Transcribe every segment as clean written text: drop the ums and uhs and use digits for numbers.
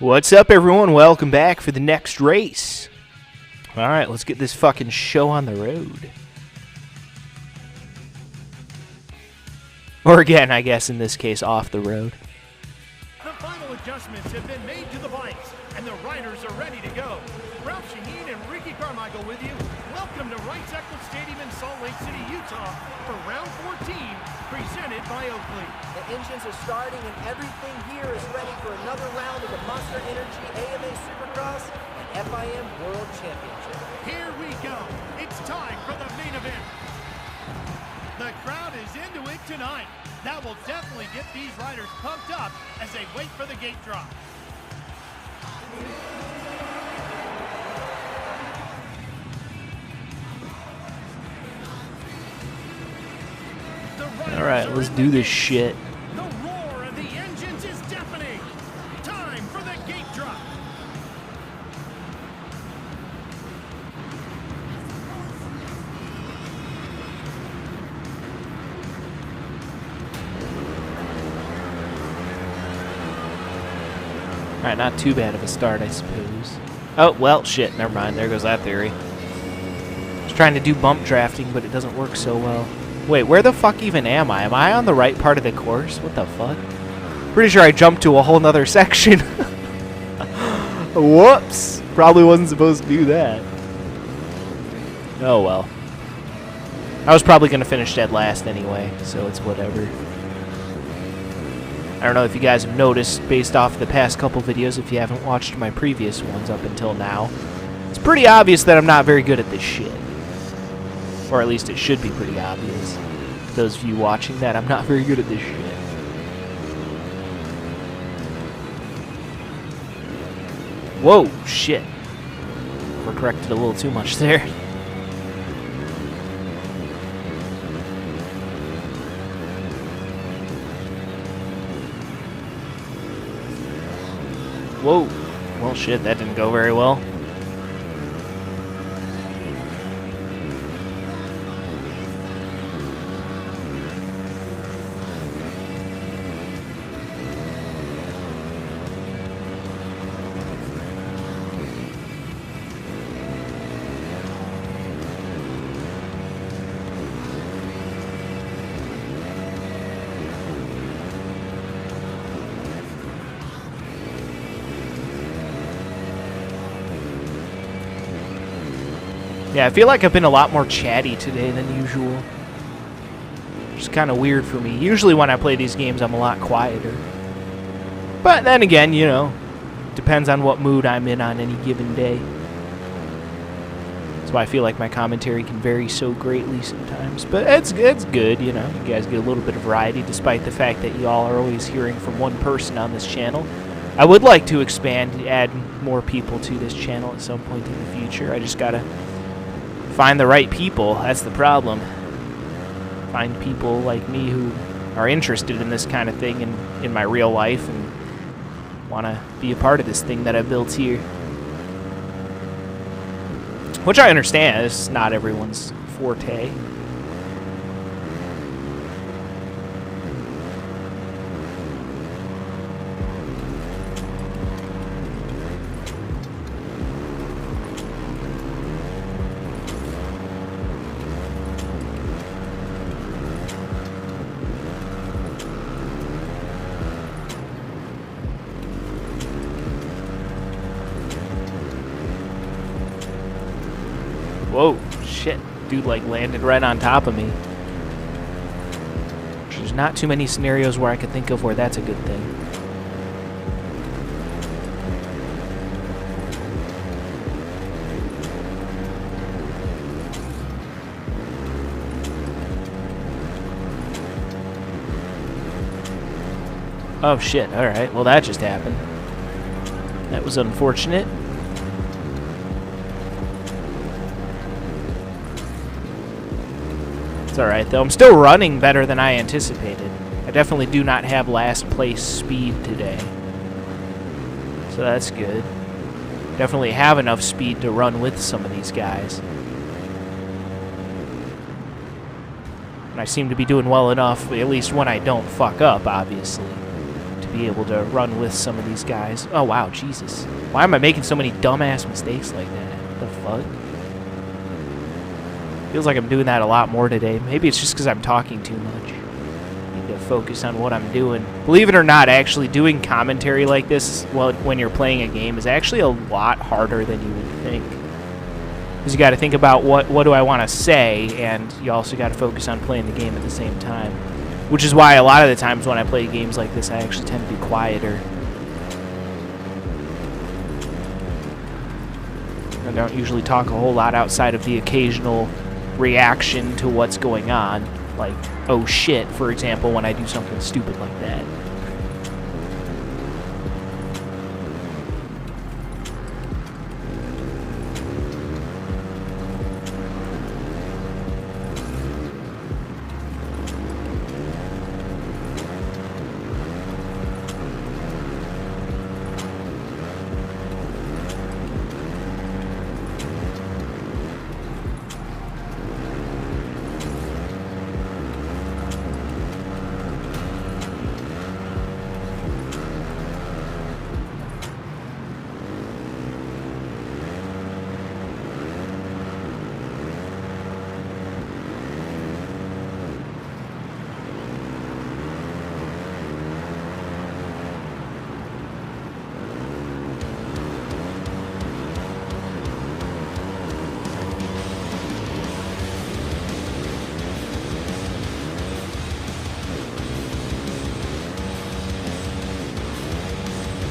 What's up, everyone? Welcome back for the next race. Alright, let's get this fucking show on the road. Or again, I guess in this case, off the road. The final adjustments have been made to the bikes, and the riders are ready to go. Ralph Shaheen and Ricky Carmichael with you. Welcome to Race36 Stadium in Salt Lake City, Utah for round 14, presented by Oakley. The engines are starting and everything here is ready for another round of the Monster Energy AMA Supercross and FIM World Championship. Here we go. It's time for the main event. The crowd is into it tonight. That will definitely get these riders pumped up as they wait for the gate drop. Alright, let's do this shit. The roar of the engines is deafening. Time for the gate drop. Alright, not too bad of a start, I suppose. Oh, well, shit, never mind. There goes that theory. I was trying to do bump drafting, but it doesn't work so well. Wait, where the fuck even am I? Am I on the right part of the course? What the fuck? Pretty sure I jumped to a whole nother section. Whoops! Probably wasn't supposed to do that. Oh well. I was probably going to finish dead last anyway, so it's whatever. I don't know if you guys have noticed, based off the past couple videos, if you haven't watched my previous ones up until now, it's pretty obvious that I'm not very good at this shit. Or at least it should be pretty obvious. Those of you watching that, I'm not very good at this shit. Whoa, shit. Overcorrected a little too much there. Whoa. Well, shit, that didn't go very well. Yeah, I feel like I've been a lot more chatty today than usual. Which is kind of weird for me. Usually when I play these games, I'm a lot quieter. But then again, you know, depends on what mood I'm in on any given day. That's why I feel like my commentary can vary so greatly sometimes. But it's good, you know. You guys get a little bit of variety despite the fact that you all are always hearing from one person on this channel. I would like to expand, add more people to this channel at some point in the future. I just gotta find the right people. That's the problem. Find people like me who are interested in this kind of thing in my real life and want to be a part of this thing that I built here. Which I understand, it's not everyone's forte. Whoa, shit. Dude, like, landed right on top of me. There's not too many scenarios where I could think of where that's a good thing. Oh, shit. Alright, well, that just happened. That was unfortunate. It's alright, though. I'm still running better than I anticipated. I definitely do not have last place speed today. So that's good. Definitely have enough speed to run with some of these guys. And I seem to be doing well enough, at least when I don't fuck up, obviously, to be able to run with some of these guys. Oh, wow, Jesus. Why am I making so many dumbass mistakes like that? What the fuck? Feels like I'm doing that a lot more today. Maybe it's just because I'm talking too much. Need to focus on what I'm doing. Believe it or not, actually doing commentary like this when you're playing a game is actually a lot harder than you would think. Because you got to think about what do I want to say, and you also got to focus on playing the game at the same time. Which is why a lot of the times when I play games like this, I actually tend to be quieter. I don't usually talk a whole lot outside of the occasional reaction to what's going on. Like, oh shit, for example, when I do something stupid like that.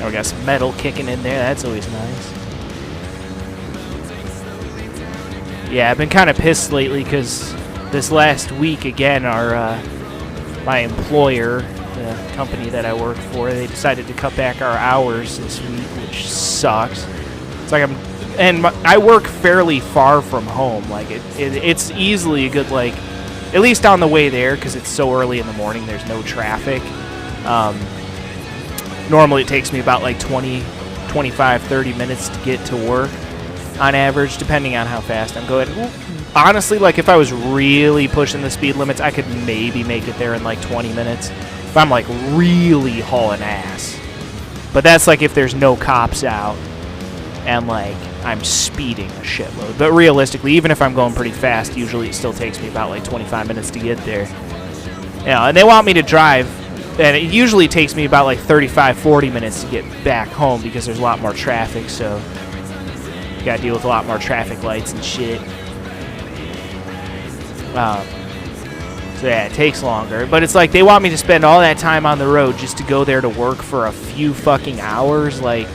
Oh, we got some metal kicking in there. That's always nice. Yeah, I've been kind of pissed lately because this last week, again, my employer, the company that I work for, they decided to cut back our hours this week, which sucks. It's like I work fairly far from home. Like it's easily a good, like, at least on the way there, because it's so early in the morning, there's no traffic. Normally it takes me about like 20, 25, 30 minutes to get to work on average, depending on how fast I'm going. Honestly, like if I was really pushing the speed limits, I could maybe make it there in like 20 minutes if I'm like really hauling ass. But that's like if there's no cops out and like I'm speeding a shitload. But realistically, even if I'm going pretty fast, usually it still takes me about like 25 minutes to get there. Yeah, and they want me to drive, and it usually takes me about like 35, 40 minutes to get back home because there's a lot more traffic, so you gotta deal with a lot more traffic lights and shit. So yeah, it takes longer. But it's like they want me to spend all that time on the road just to go there to work for a few fucking hours. Like,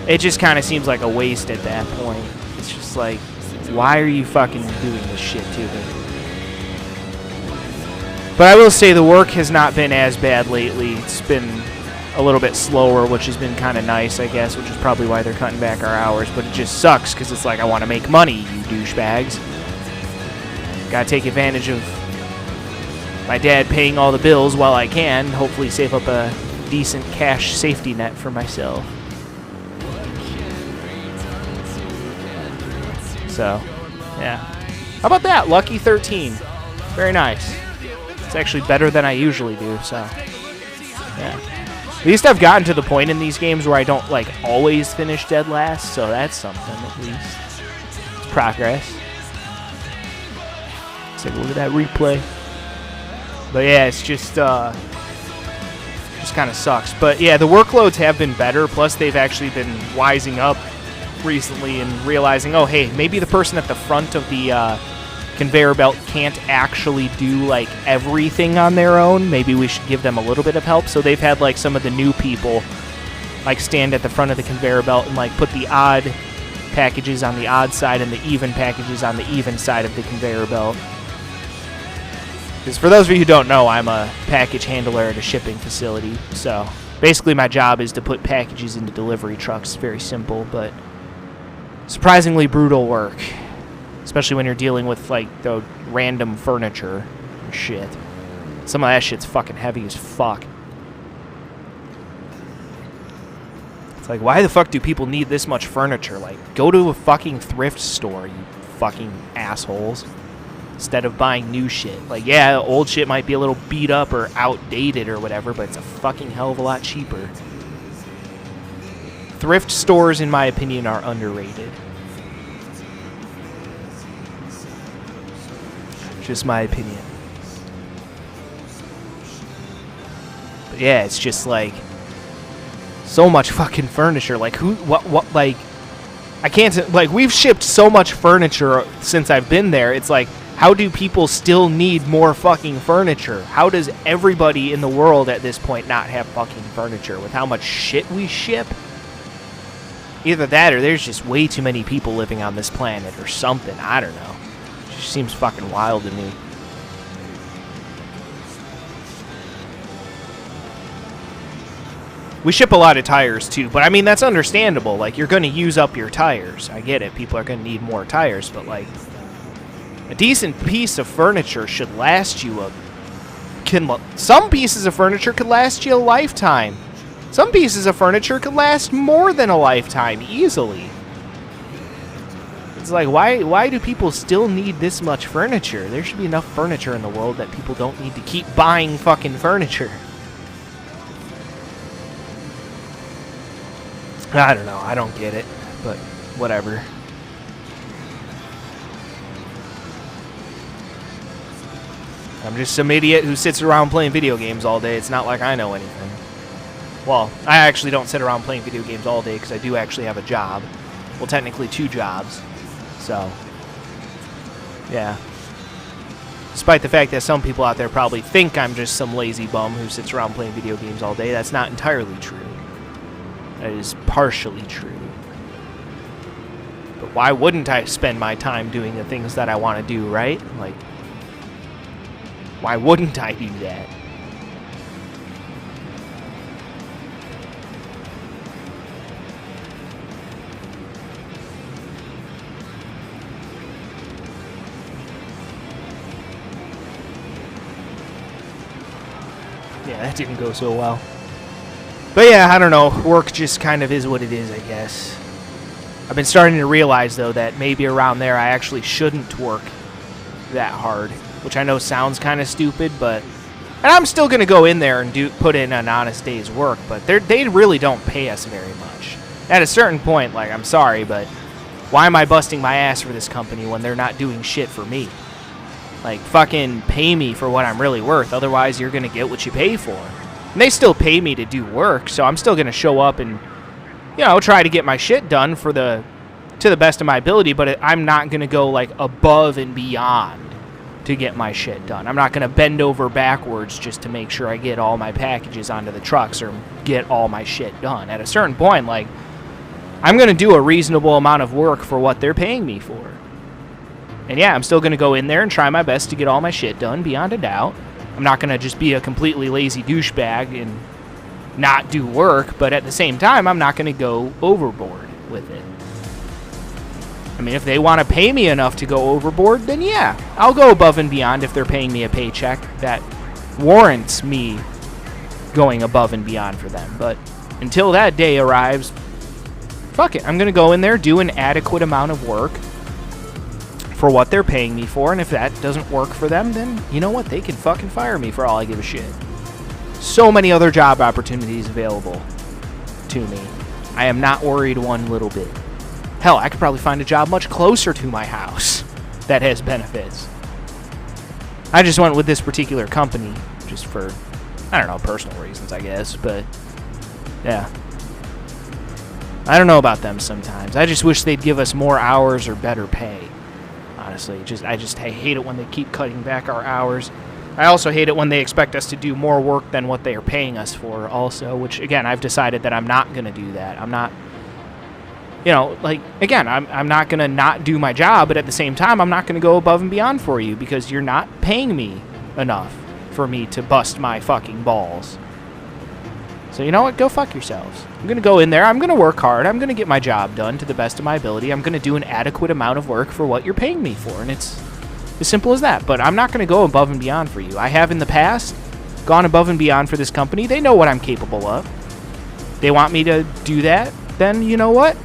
it just kind of seems like a waste at that point. It's just like, why are you fucking doing this shit to me? But I will say the work has not been as bad lately. It's been a little bit slower, which has been kind of nice, I guess, which is probably why they're cutting back our hours. But it just sucks because it's like, I want to make money, you douchebags. Gotta take advantage of my dad paying all the bills while I can. Hopefully save up a decent cash safety net for myself. So, yeah. How about that? Lucky 13. Very nice. It's actually better than I usually do, so yeah. At least I've gotten to the point in these games where I don't like always finish dead last, so that's something at least. It's progress. Let's take a look at that replay. But yeah, it's just kind of sucks. But yeah, the workloads have been better, plus they've actually been wising up recently and realizing, oh hey, maybe the person at the front of the conveyor belt can't actually do like everything on their own. Maybe we should give them a little bit of help. So they've had like some of the new people like stand at the front of the conveyor belt and like put the odd packages on the odd side and the even packages on the even side of the conveyor belt. Because for those of you who don't know, I'm a package handler at a shipping facility. So basically my job is to put packages into delivery trucks. It's very simple, but surprisingly brutal work. Especially when you're dealing with, like, the random furniture and shit. Some of that shit's fucking heavy as fuck. It's like, why the fuck do people need this much furniture? Like, go to a fucking thrift store, you fucking assholes. instead of buying new shit. Like, yeah, old shit might be a little beat up or outdated or whatever, but it's a fucking hell of a lot cheaper. Thrift stores, in my opinion, are underrated. Just my opinion. But yeah, it's just like so much fucking furniture. Like, what, like, I can't, like, we've shipped so much furniture since I've been there. It's like, how do people still need more fucking furniture? How does everybody in the world at this point not have fucking furniture with how much shit we ship? Either that or there's just way too many people living on this planet or something. I don't know. It just seems fucking wild to me. We ship a lot of tires, too, but I mean, that's understandable. Like, you're going to use up your tires. I get it. People are going to need more tires, but, like, a decent piece of furniture should last you some pieces of furniture could last you a lifetime. Some pieces of furniture could last more than a lifetime, easily. It's like, why do people still need this much furniture? There should be enough furniture in the world that people don't need to keep buying fucking furniture. I don't know. I don't get it, but whatever. I'm just some idiot who sits around playing video games all day. It's not like I know anything. Well, I actually don't sit around playing video games all day because I do actually have a job. Well, technically 2 jobs. So, yeah. Despite the fact that some people out there probably think I'm just some lazy bum who sits around playing video games all day, that's not entirely true. That is partially true. But why wouldn't I spend my time doing the things that I want to do, right? Like, why wouldn't I do that? Yeah, that didn't go so well. But yeah, I don't know. Work just kind of is what it is, I guess. I've been starting to realize, though, that maybe around there I actually shouldn't work that hard. Which I know sounds kind of stupid, but... And I'm still going to go in there and put in an honest day's work, but they really don't pay us very much. At a certain point, like, I'm sorry, but why am I busting my ass for this company when they're not doing shit for me? Like, fucking pay me for what I'm really worth, otherwise you're going to get what you pay for. And they still pay me to do work, so I'm still going to show up and, you know, try to get my shit done to the best of my ability, but I'm not going to go, like, above and beyond to get my shit done. I'm not going to bend over backwards just to make sure I get all my packages onto the trucks or get all my shit done. At a certain point, like, I'm going to do a reasonable amount of work for what they're paying me for. And yeah, I'm still going to go in there and try my best to get all my shit done, beyond a doubt. I'm not going to just be a completely lazy douchebag and not do work, but at the same time, I'm not going to go overboard with it. I mean, if they want to pay me enough to go overboard, then yeah, I'll go above and beyond if they're paying me a paycheck that warrants me going above and beyond for them. But until that day arrives, fuck it. I'm going to go in there, do an adequate amount of work for what they're paying me for, and if that doesn't work for them, then you know what? They can fucking fire me for all I give a shit. So many other job opportunities available to me. I am not worried one little bit. Hell, I could probably find a job much closer to my house that has benefits. I just went with this particular company just for, I don't know, personal reasons, I guess, but yeah. I don't know about them sometimes. I just wish they'd give us more hours or better pay. Honestly, I hate it when they keep cutting back our hours. I also hate it when they expect us to do more work than what they are paying us for also, which, again, I've decided that I'm not going to do that. I'm not, you know, like, again, I'm not going to not do my job, but at the same time, I'm not going to go above and beyond for you because you're not paying me enough for me to bust my fucking balls. So you know what? Go fuck yourselves. I'm going to go in there. I'm going to work hard. I'm going to get my job done to the best of my ability. I'm going to do an adequate amount of work for what you're paying me for. And it's as simple as that. But I'm not going to go above and beyond for you. I have in the past gone above and beyond for this company. They know what I'm capable of. They want me to do that. Then you know what?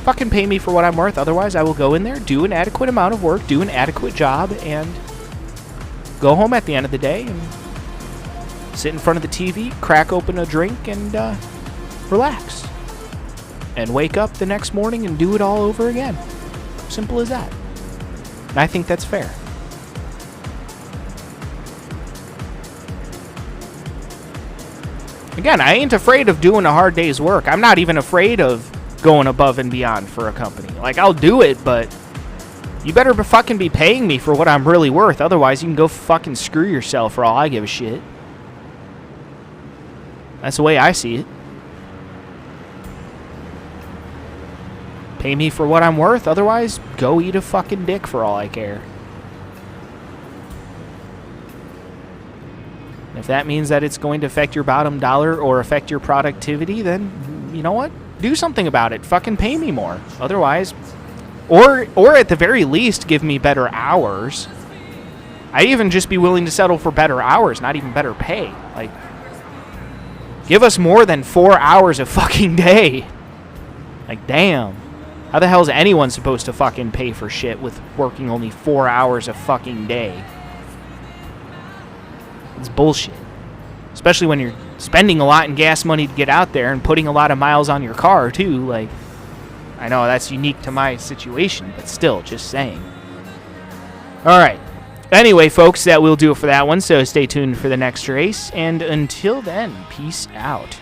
fucking pay me for what I'm worth. Otherwise, I will go in there, do an adequate amount of work, do an adequate job, and go home at the end of the day and sit in front of the TV, crack open a drink, and relax. And wake up the next morning and do it all over again. Simple as that. And I think that's fair. Again, I ain't afraid of doing a hard day's work. I'm not even afraid of going above and beyond for a company. Like, I'll do it, but you better fucking be paying me for what I'm really worth. Otherwise, you can go fucking screw yourself for all I give a shit. That's the way I see it. Pay me for what I'm worth. Otherwise, go eat a fucking dick for all I care. If that means that it's going to affect your bottom dollar or affect your productivity, then you know what? Do something about it. Fucking pay me more. Otherwise, or at the very least, give me better hours. I'd even just be willing to settle for better hours, not even better pay. Like, give us more than 4 hours a fucking day. Like, damn. How the hell is anyone supposed to fucking pay for shit with working only 4 hours a fucking day? It's bullshit. Especially when you're spending a lot in gas money to get out there and putting a lot of miles on your car, too. Like, I know that's unique to my situation, but still, just saying. Alright. Anyway, folks, that will do it for that one, so stay tuned for the next race. And until then, peace out.